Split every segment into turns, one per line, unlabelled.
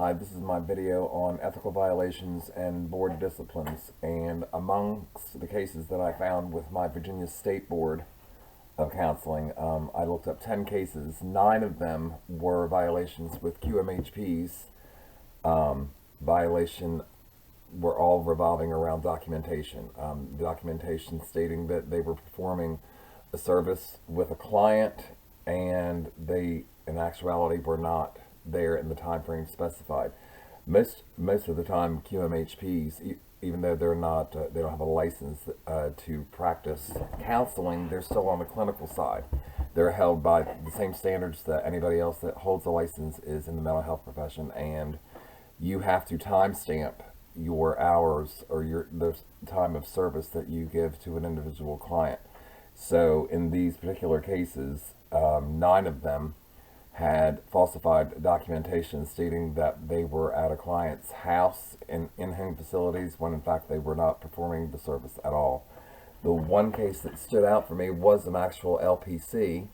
Hi, this is my video on ethical violations and board disciplines, and amongst the cases that I found with my Virginia State Board of Counseling, I looked up 10 cases. 9 of them were violations with QMHPs. Violation were all revolving around documentation. Documentation stating that they were performing a service with a client and they, in actuality, were not there in the time frame specified. Most of the time, QMHPs, even though they're not, they don't have a license to practice counseling, they're still on the clinical side. They're held by the same standards that anybody else that holds a license is in the mental health profession, and you have to timestamp your hours or the time of service that you give to an individual client. So in these particular cases, 9 of them had falsified documentation stating that they were at a client's house in in-home facilities when in fact they were not performing the service at all. The one case that stood out for me was an actual LPC,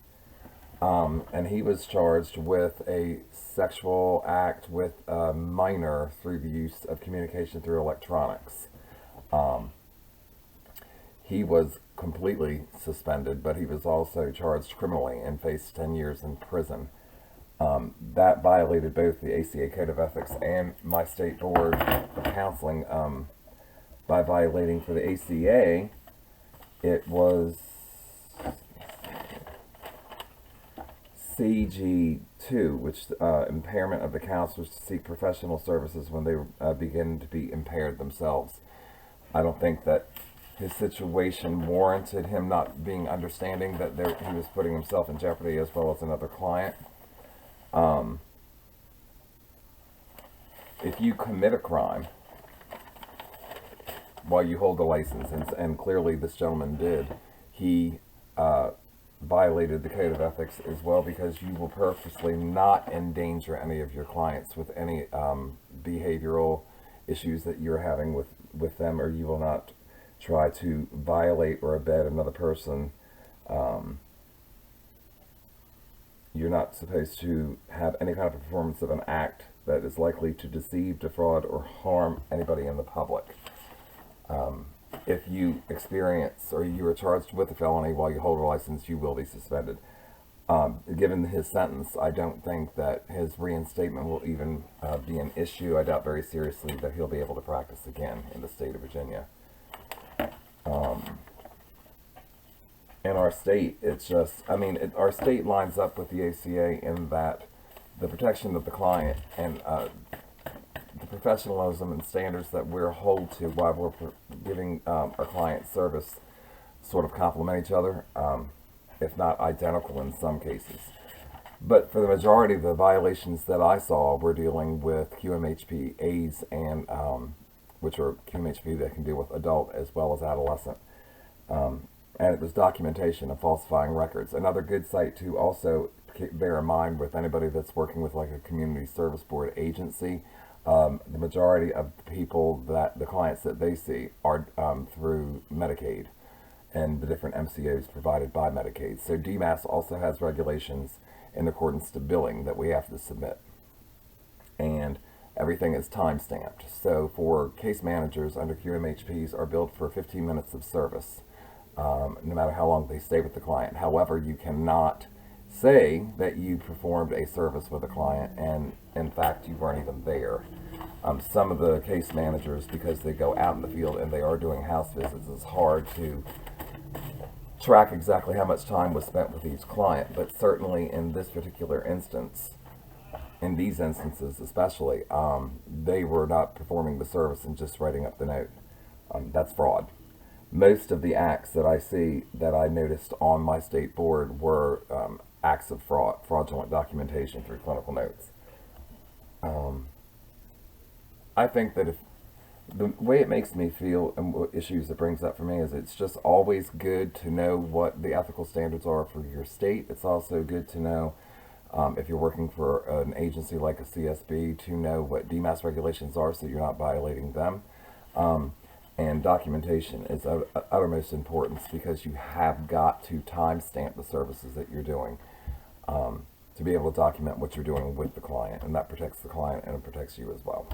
and he was charged with a sexual act with a minor through the use of communication through electronics. He was completely suspended, but he was also charged criminally and faced 10 years in prison. That violated both the ACA Code of Ethics and my State Board of Counseling. By violating for the ACA, it was CG2, which impairment of the counselors to seek professional services when they begin to be impaired themselves. I don't think that his situation warranted him not being understanding that he was putting himself in jeopardy as well as another client. If you commit a crime while you hold a license, and clearly this gentleman did, he violated the Code of Ethics as well, because you will purposely not endanger any of your clients with any behavioral issues that you're having with them, or you will not try to violate or abet another person. You're not supposed to have any kind of performance of an act that is likely to deceive, defraud, or harm anybody in the public. If you experience or you are charged with a felony while you hold a license, you will be suspended. Given his sentence, I don't think that his reinstatement will even be an issue. I doubt very seriously that he'll be able to practice again in the state of Virginia. In our state, it's just, our state lines up with the ACA in that the protection of the client and the professionalism and standards that we're hold to while we're giving our client service sort of complement each other, if not identical in some cases. But for the majority of the violations that I saw, we're dealing with QMHP A's, and which are QMHP that can deal with adult as well as adolescent. And it was documentation of falsifying records. Another good site to also bear in mind with anybody that's working with like a community service board agency, the majority of the people that the clients that they see are through Medicaid and the different MCOs provided by Medicaid. So DMAS also has regulations in accordance to billing that we have to submit. And everything is time stamped. So for case managers under QMHPs are billed for 15 minutes of service, no matter how long they stay with the client. However, you cannot say that you performed a service with a client and in fact you weren't even there. Some of the case managers, because they go out in the field and they are doing house visits, it's hard to track exactly how much time was spent with each client. But certainly in this particular instance, in these instances especially, they were not performing the service and just writing up the note. That's fraud. Most of the acts that I see that I noticed on my state board were acts of fraudulent documentation through clinical notes. I think that if the way it makes me feel and what issues it brings up for me is it's just always good to know what the ethical standards are for your state. It's also good to know, if you're working for an agency like a CSB, to know what DMAS regulations are so you're not violating them. And documentation is of uttermost importance because you have got to timestamp the services that you're doing. to be able to document what you're doing with the client, and that protects the client and it protects you as well.